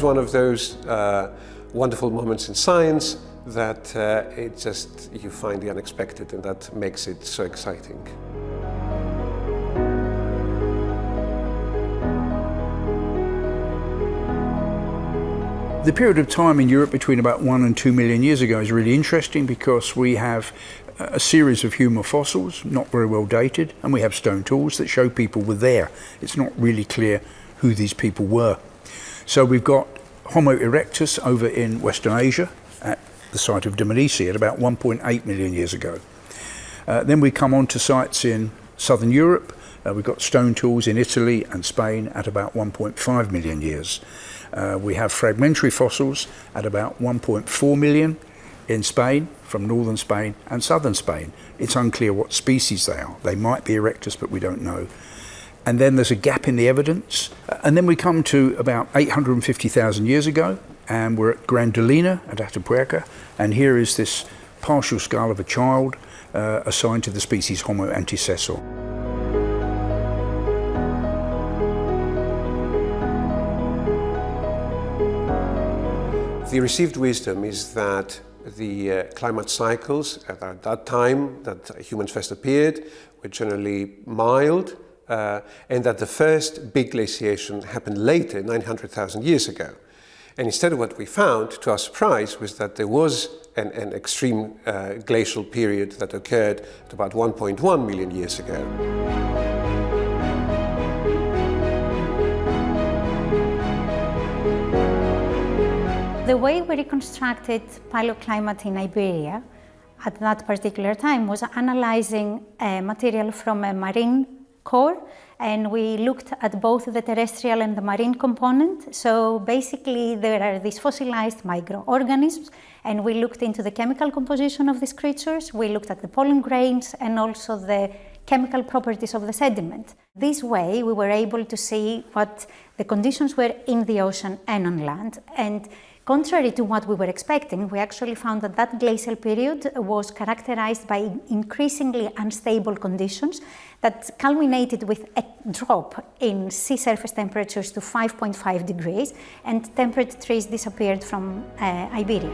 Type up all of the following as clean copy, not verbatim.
one of those wonderful moments in science that you find the unexpected, and that makes it so exciting. The period of time in Europe between about 1 and 2 million years ago is really interesting because we have a series of human fossils, not very well dated, and we have stone tools that show people were there. It's not really clear who these people were. So we've got Homo erectus over in Western Asia at the site of Dmanisi at about 1.8 million years ago. Then we come on to sites in southern Europe. We've got stone tools in Italy and Spain at about 1.5 million years. We have fragmentary fossils at about 1.4 million in Spain, from northern Spain and southern Spain. It's unclear what species they are. They might be erectus, but we don't know. And then there's a gap in the evidence. And then we come to about 850,000 years ago, and we're at Grandolina at Atapuerca. And here is this partial skull of a child assigned to the species Homo antecessor. The received wisdom is that the climate cycles at that time that humans first appeared were generally mild, and that the first big glaciation happened later, 900,000 years ago. And instead, what we found, to our surprise, was that there was an extreme glacial period that occurred at about 1.1 million years ago. The way we reconstructed paleoclimate in Iberia at that particular time was analyzing material from a marine core, and we looked at both the terrestrial and the marine component. So basically there are these fossilized microorganisms, and we looked into the chemical composition of these creatures. We looked at the pollen grains and also the chemical properties of the sediment. This way we were able to see what the conditions were in the ocean and on land. And contrary to what we were expecting, we actually found that that glacial period was characterized by increasingly unstable conditions that culminated with a drop in sea surface temperatures to 5.5 degrees, and temperate trees disappeared from Iberia.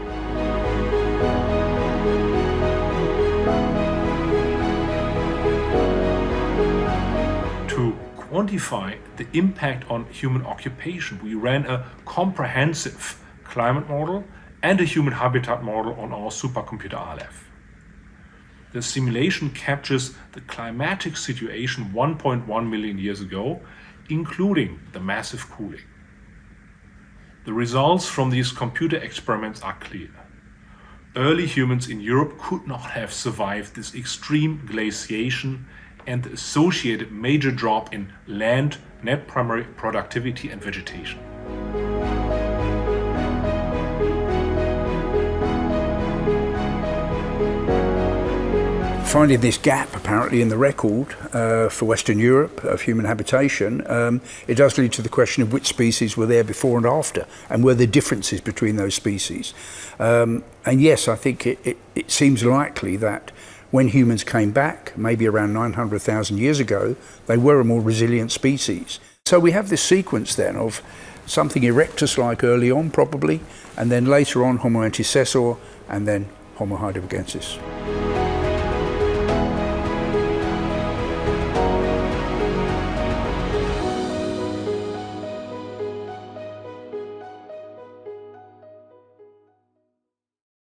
To quantify the impact on human occupation, we ran a comprehensive climate model and a human habitat model on our supercomputer Aleph. The simulation captures the climatic situation 1.1 million years ago, including the massive cooling. The results from these computer experiments are clear. Early humans in Europe could not have survived this extreme glaciation and the associated major drop in land, net primary productivity and vegetation. Finding this gap apparently in the record for Western Europe of human habitation, it does lead to the question of which species were there before and after, and were there differences between those species. And yes, I think it seems likely that when humans came back, maybe around 900,000 years ago, they were a more resilient species. So we have this sequence then of something erectus-like early on probably, and then later on Homo antecessor, and then Homo heidelbergensis.